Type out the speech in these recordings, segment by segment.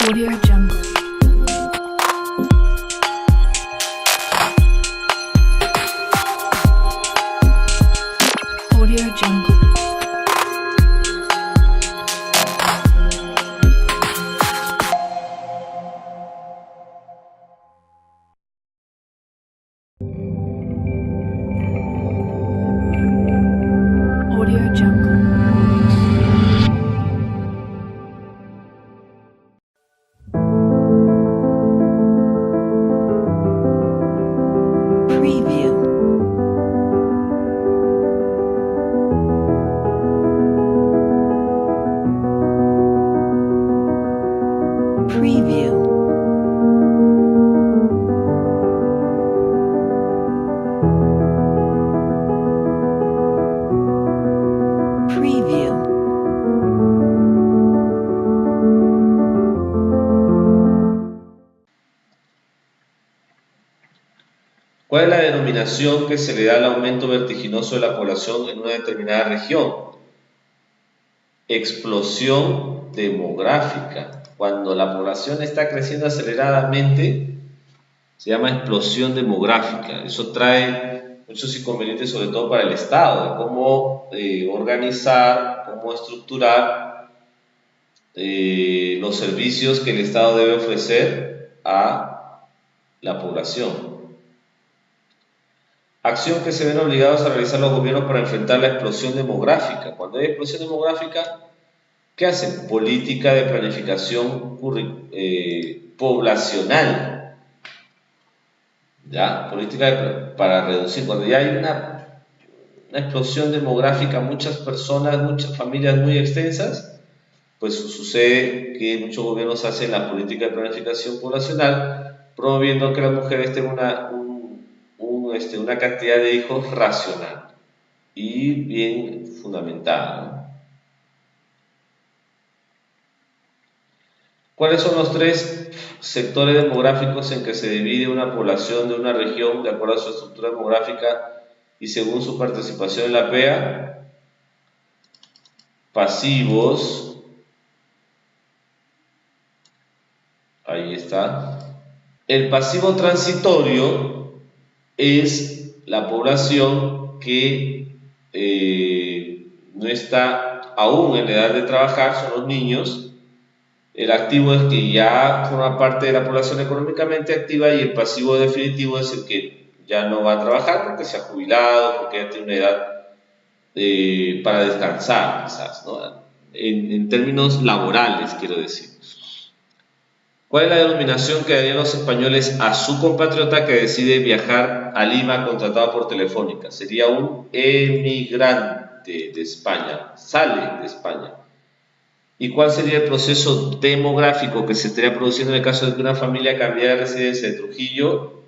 Audio Jungle. Audio Jungle. Audio Jungle. Preview. Preview. Preview. ¿Cuál es la denominación que se le da al aumento vertiginoso de la población en una determinada región? Explosión demográfica. Cuando la población está creciendo aceleradamente, se llama explosión demográfica. Eso trae muchos inconvenientes, sobre todo para el Estado, de cómo organizar, cómo estructurar los servicios que el Estado debe ofrecer a la población. Acción que se ven obligados a realizar los gobiernos para enfrentar la explosión demográfica. Cuando hay explosión demográfica, ¿qué hacen? Política de planificación poblacional. ¿Ya? Política para reducir. Cuando ya hay una explosión demográfica, muchas personas, muchas familias muy extensas, pues sucede que muchos gobiernos hacen la política de planificación poblacional, promoviendo que las mujeres tengan una cantidad de hijos racional y bien fundamentada, ¿no? ¿Cuáles son los tres sectores demográficos en que se divide una población de una región de acuerdo a su estructura demográfica y según su participación en la PEA? Pasivos, ahí está. El pasivo transitorio es la población que no está aún en la edad de trabajar, son los niños. El activo es que ya forma parte de la población económicamente activa, y el pasivo definitivo es el que ya no va a trabajar porque se ha jubilado, porque ya tiene una edad para descansar, quizás, ¿no? En términos laborales, quiero decir. ¿Cuál es la denominación que darían los españoles a su compatriota que decide viajar a Lima contratado por Telefónica? Sería un emigrante de España, sale de España. ¿Y cuál sería el proceso demográfico que se estaría produciendo en el caso de que una familia cambiara de residencia de Trujillo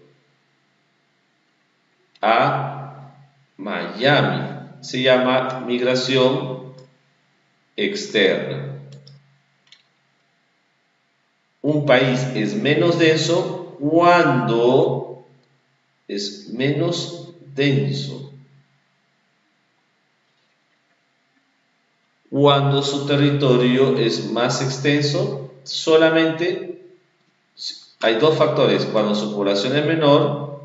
a Miami? Se llama migración externa. Un país es menos denso cuando es menos denso. Cuando su territorio es más extenso, solamente hay dos factores: cuando su población es menor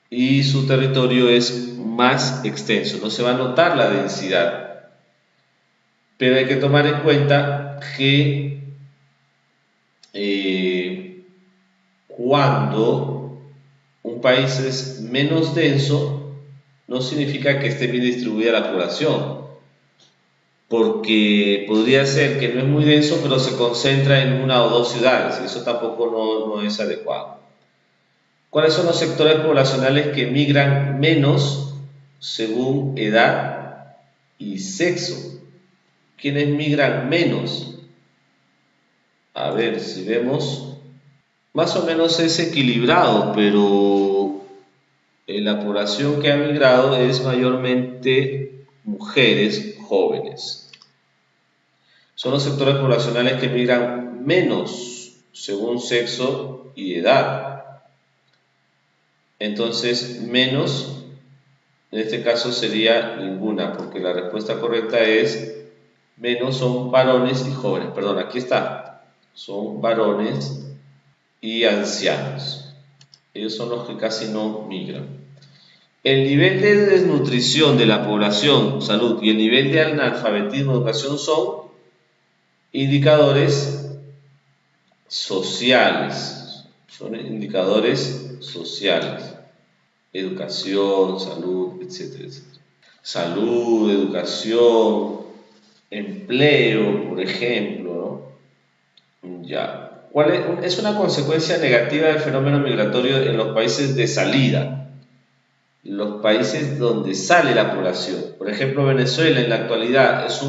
y su territorio es más extenso. No se va a notar la densidad, pero hay que tomar en cuenta que cuando un país es menos denso, no significa que esté bien distribuida la población, porque podría ser que no es muy denso, pero se concentra en una o dos ciudades, y eso tampoco no es adecuado. ¿Cuáles son los sectores poblacionales que migran menos según edad y sexo? ¿Quiénes migran menos? A ver, si vemos, más o menos es equilibrado, pero la población que ha migrado es mayormente mujeres jóvenes. Son los sectores poblacionales que migran menos según sexo y edad. Entonces, menos, en este caso sería ninguna, porque la respuesta correcta es menos son varones y jóvenes. Perdón, aquí está. son varones y ancianos. Ellos son los que casi no migran. El nivel de desnutrición de la población, salud, y el nivel de analfabetismo, educación, son indicadores sociales. Son indicadores sociales. Educación, salud, etcétera, etcétera. Salud, educación, empleo, por ejemplo, ¿no? Ya. ¿Cuál es una consecuencia negativa del fenómeno migratorio en los países de salida? Los países donde sale la población. Por ejemplo, Venezuela en la actualidad es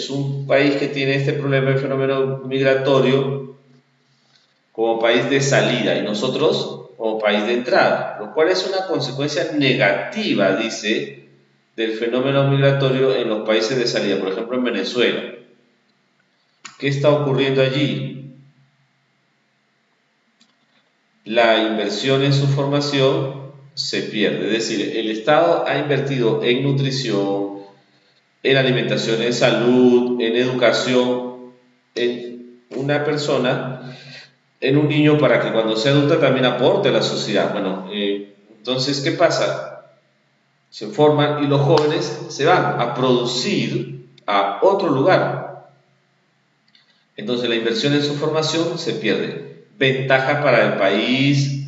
un país que tiene este problema del fenómeno migratorio como país de salida y nosotros como país de entrada, lo cual es una consecuencia negativa, dice, del fenómeno migratorio en los países de salida. Por ejemplo, en Venezuela. ¿Qué está ocurriendo allí? La inversión en su formación se pierde. Es decir, el Estado ha invertido en nutrición, en alimentación, en salud, en educación, en una persona, en un niño para que cuando sea adulta también aporte a la sociedad. Bueno, entonces, ¿qué pasa? Se forman y los jóvenes se van a producir a otro lugar. Entonces la inversión en su formación se pierde. Ventaja para el país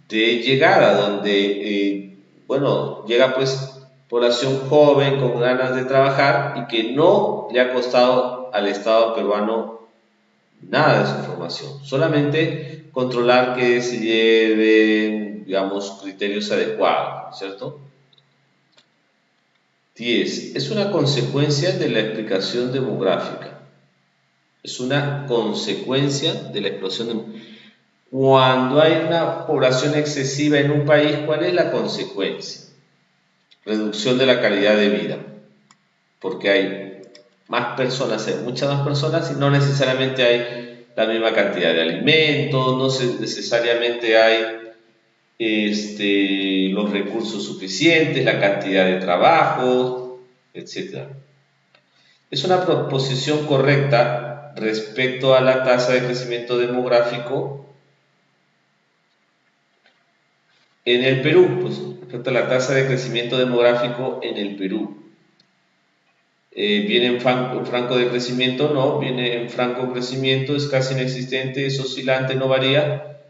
de llegada, donde, bueno, llega pues población joven con ganas de trabajar y que no le ha costado al Estado peruano nada de su formación, solamente controlar que se lleven, digamos, criterios adecuados, ¿cierto? 10. Es una consecuencia de la explicación demográfica. Es una consecuencia de la explosión demográfica. Cuando hay una población excesiva en un país, ¿cuál es la consecuencia? Reducción de la calidad de vida, porque hay más personas, hay muchas más personas y no necesariamente hay la misma cantidad de alimentos, no necesariamente hay los recursos suficientes, la cantidad de trabajo, etc. Es una proposición correcta respecto a la tasa de crecimiento demográfico en el Perú, pues respecto a la tasa de crecimiento demográfico en el Perú. ¿Viene en franco de crecimiento? No, viene en franco crecimiento, es casi inexistente, es oscilante, no varía.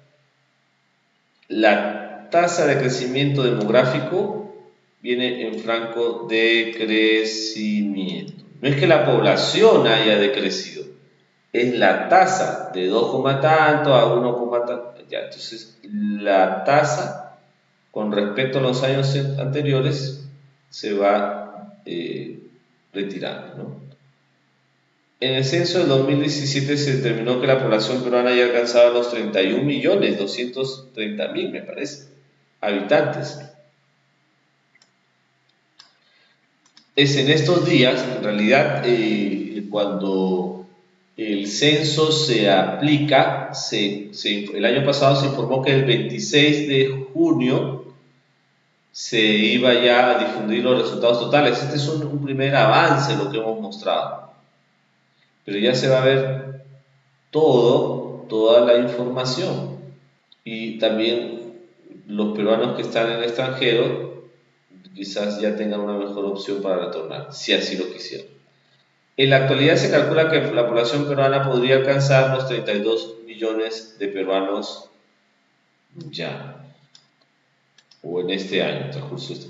La tasa de crecimiento demográfico viene en franco de crecimiento. No es que la población haya decrecido, es la tasa de 2, tanto a 1, tanto. Ya, entonces la tasa con respecto a los años anteriores se va retirando, ¿no? En el censo del 2017 se determinó que la población peruana ya alcanzaba los 31.230.000, me parece, habitantes. Es en estos días, en realidad, cuando el censo se aplica, el año pasado se informó que el 26 de junio se iba ya a difundir los resultados totales. Este es un primer avance lo que hemos mostrado, pero ya se va a ver toda la información, y también los peruanos que están en el extranjero quizás ya tengan una mejor opción para retornar, si así lo quisieran. En la actualidad se calcula que la población peruana podría alcanzar los 32 millones de peruanos ya, o en este año, transcurso este.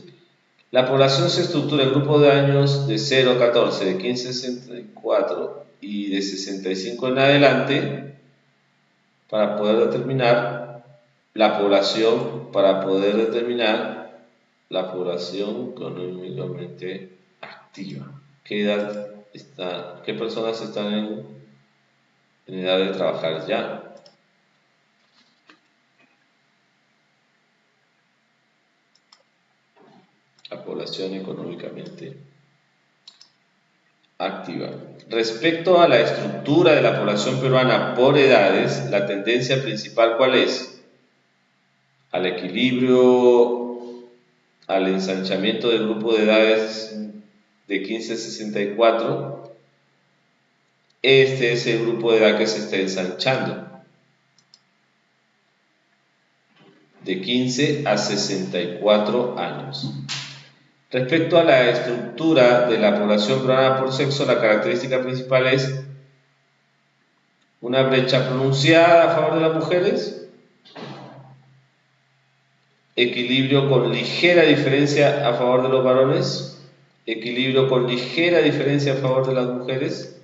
La población se estructura en grupos de años de 0 a 14, de 15 a 64 y de 65 en adelante para poder determinar la población económicamente activa. ¿Qué personas están en edad de trabajar ya? La población económicamente activa. Respecto a la estructura de la población peruana por edades, la tendencia principal, ¿cuál es? Al equilibrio, al ensanchamiento del grupo de edades de 15 a 64, Este es el grupo de edad que se está ensanchando, de 15 a 64 años. Respecto a la estructura de la población peruana por sexo, la característica principal es una brecha pronunciada a favor de las mujeres, equilibrio con ligera diferencia a favor de los varones, equilibrio con ligera diferencia a favor de las mujeres.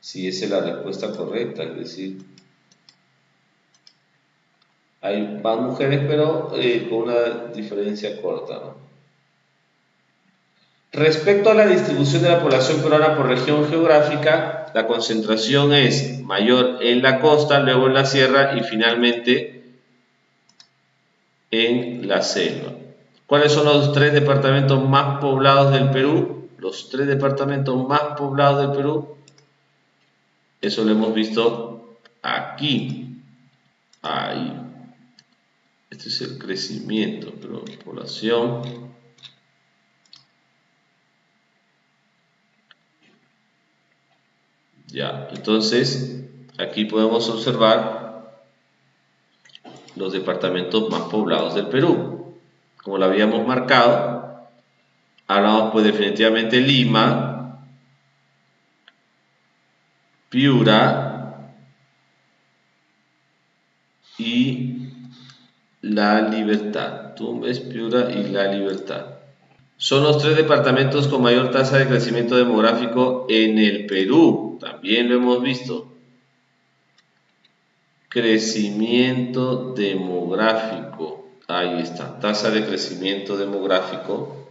Si esa es la respuesta correcta, es decir, hay más mujeres pero con una diferencia corta, ¿no? Respecto a la distribución de la población peruana por región geográfica, la concentración es mayor en la costa, luego en la sierra y finalmente en la selva. ¿Cuáles son los 3 departamentos más poblados del Perú? Los 3 departamentos más poblados del Perú, eso lo hemos visto aquí, ahí. Este es el crecimiento, pero población. Ya, entonces aquí podemos observar los departamentos más poblados del Perú. Como lo habíamos marcado, hablamos pues definitivamente Lima, Piura y La Libertad. Tumbes, Piura y La Libertad. Son los 3 departamentos con mayor tasa de crecimiento demográfico en el Perú. También lo hemos visto. Crecimiento demográfico. Ahí está, tasa de crecimiento demográfico.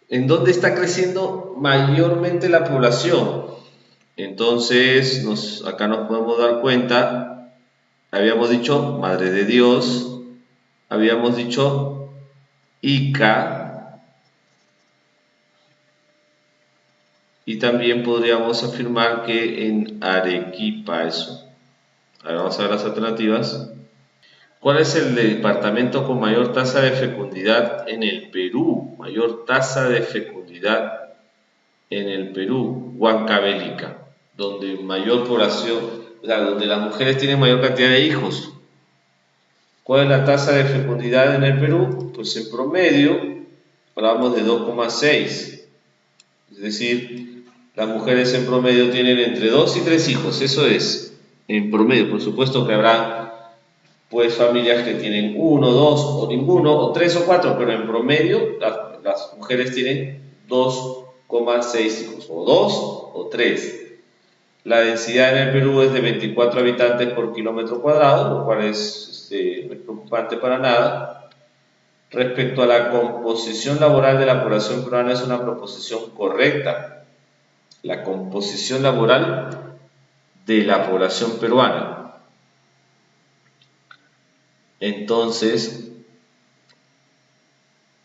¿En dónde está creciendo mayormente la población? Entonces, acá nos podemos dar cuenta, habíamos dicho Madre de Dios, habíamos dicho Ica, y también podríamos afirmar que en Arequipa eso. Ahora vamos a ver las alternativas. ¿Cuál es el departamento con mayor tasa de fecundidad en el Perú? Mayor tasa de fecundidad en el Perú, Huancavelica, donde mayor población, o sea, donde las mujeres tienen mayor cantidad de hijos. ¿Cuál es la tasa de fecundidad en el Perú? Pues en promedio hablamos de 2,6. Es decir, las mujeres en promedio tienen entre 2 y 3 hijos. Eso es en promedio. Por supuesto que habrá pues familias que tienen 1, 2 o ninguno, o 3 o 4, pero en promedio las mujeres tienen 2,6 hijos, o 2 o 3. La densidad en el Perú es de 24 habitantes por kilómetro cuadrado, lo cual no es preocupante para nada. Respecto a la composición laboral de la población peruana, es una proposición correcta. La composición laboral de la población peruana. Entonces,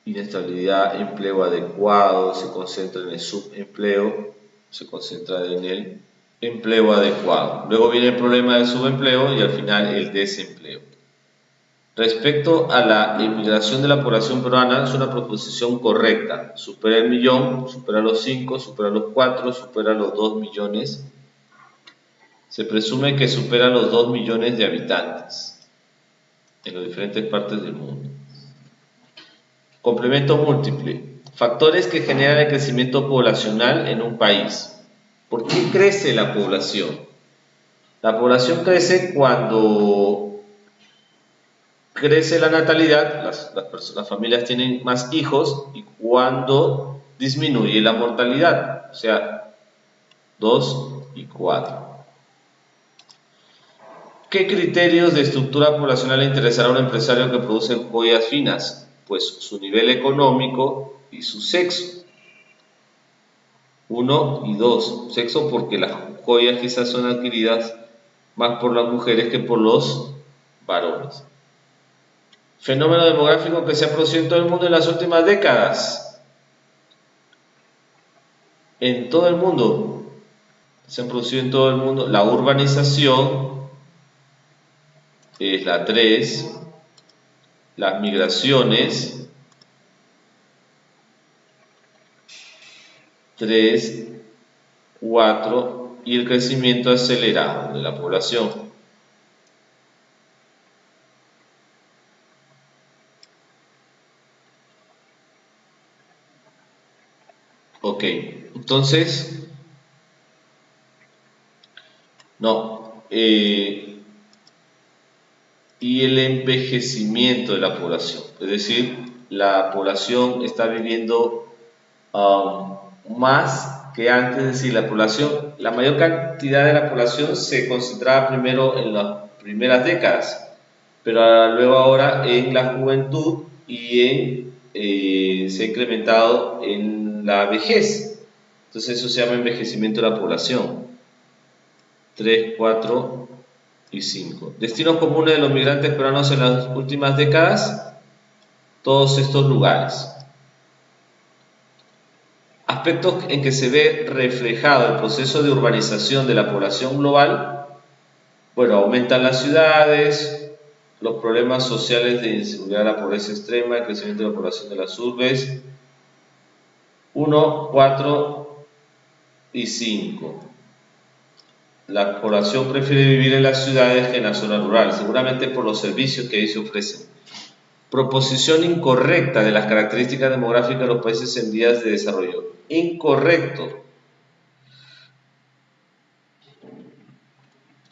inestabilidad, empleo adecuado, se concentra en el subempleo, se concentra en el empleo adecuado. Luego viene el problema del subempleo y al final el desempleo. Respecto a la inmigración de la población peruana, es una proposición correcta. Supera el millón, supera los 5, supera los 4, supera los 2 millones. Se presume que supera los 2 millones de habitantes en las diferentes partes del mundo. Complemento múltiple. Factores que generan el crecimiento poblacional en un país. ¿Por qué crece la población? La población crece cuando crece la natalidad, las familias tienen más hijos, y cuando disminuye la mortalidad, o sea, 2 y 4. ¿Qué criterios de estructura poblacional interesará a un empresario que produce joyas finas? Pues su nivel económico y su sexo. 1 y 2. Sexo porque las joyas quizás son adquiridas más por las mujeres que por los varones. Fenómeno demográfico que se ha producido en todo el mundo en las últimas décadas. En todo el mundo. Se ha producido en todo el mundo la urbanización. Es la 3, las migraciones, 3, 4 y el crecimiento acelerado de la población. Ok, entonces, no, y el envejecimiento de la población, es decir, la población está viviendo más que antes, es decir, la mayor cantidad de la población se concentraba primero en las primeras décadas, pero luego ahora en la juventud y se ha incrementado en la vejez. Entonces eso se llama envejecimiento de la población. 3, 4 y 5. Destinos comunes de los migrantes peruanos en las últimas décadas, todos estos lugares. Aspectos en que se ve reflejado el proceso de urbanización de la población global. Bueno, aumentan las ciudades, los problemas sociales de inseguridad, la pobreza extrema, el crecimiento de la población de las urbes. 1, 4 y 5. La población prefiere vivir en las ciudades que en la zona rural, seguramente por los servicios que ahí se ofrecen. Proposición incorrecta de las características demográficas de los países en vías de desarrollo. Incorrecto.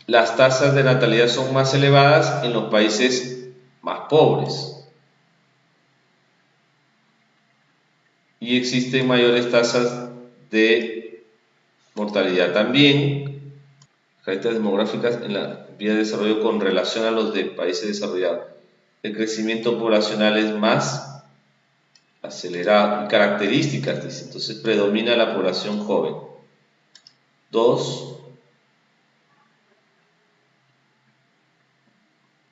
Las tasas de natalidad son más elevadas en los países más pobres. Y existen mayores tasas de mortalidad también, características demográficas en la vía de desarrollo con relación a los de países desarrollados. El crecimiento poblacional es más acelerado y características, dice, entonces predomina la población joven. 2.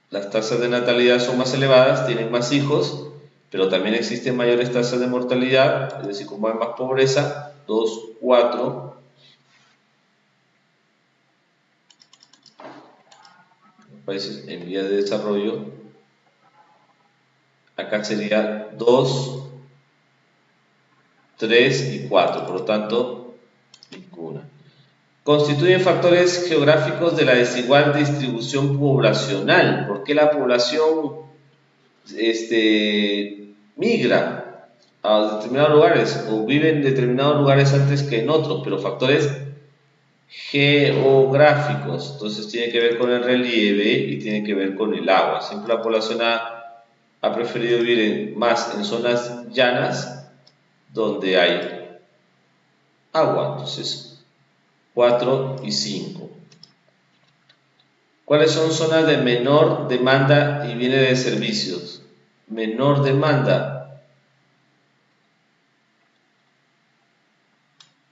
Las tasas de natalidad son más elevadas, tienen más hijos, pero también existen mayores tasas de mortalidad, es decir, como hay más pobreza. 2, 4. Países en vías de desarrollo, acá sería 2, 3 y 4, por lo tanto, ninguna. Constituyen factores geográficos de la desigual distribución poblacional. ¿Por qué la población migra a determinados lugares o vive en determinados lugares antes que en otros? Pero factores geográficos, entonces tiene que ver con el relieve y tiene que ver con el agua. Siempre la población ha preferido vivir más en zonas llanas donde hay agua. Entonces 4 y 5. ¿Cuáles son zonas de menor demanda y viene de servicios? Menor demanda.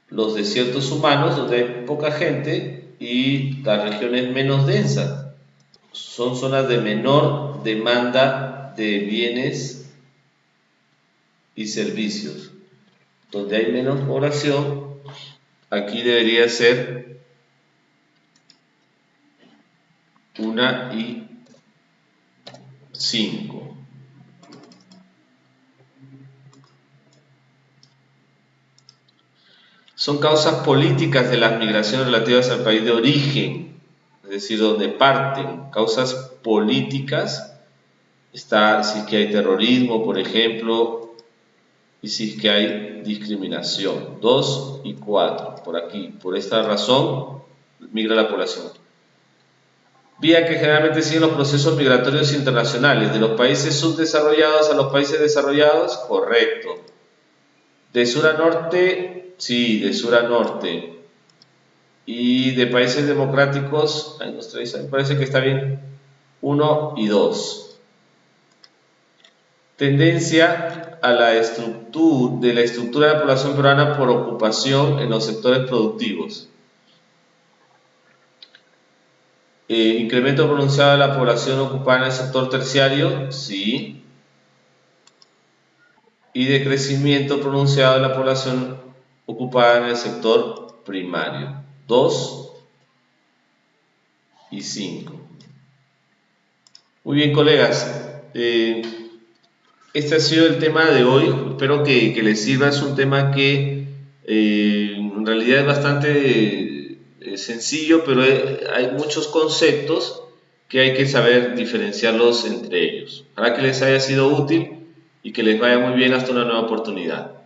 Los desiertos humanos, donde hay poca gente, y las regiones menos densas. Son zonas de menor demanda de bienes y servicios. Donde hay menos población, aquí debería ser 1 y 5. Son causas políticas de las migraciones relativas al país de origen, es decir, donde parten. Causas políticas, está si es que hay terrorismo, por ejemplo, y si es que hay discriminación. 2 y 4, por aquí. Por esta razón, migra la población. Vía que generalmente siguen los procesos migratorios internacionales, de los países subdesarrollados a los países desarrollados, correcto. De sur a norte, sí, de sur a norte. Y de países democráticos, me parece que está bien, 1 y 2. Tendencia a la estructura de la población peruana por ocupación en los sectores productivos. Incremento pronunciado de la población ocupada en el sector terciario, sí. Y de crecimiento pronunciado de la población ocupada en el sector primario. 2 y 5. Muy bien, colegas. Este ha sido el tema de hoy. Espero que les sirva. Es un tema que En realidad es bastante sencillo, pero hay muchos conceptos que hay que saber diferenciarlos entre ellos. Ojalá que les haya sido útil y que les vaya muy bien hasta una nueva oportunidad.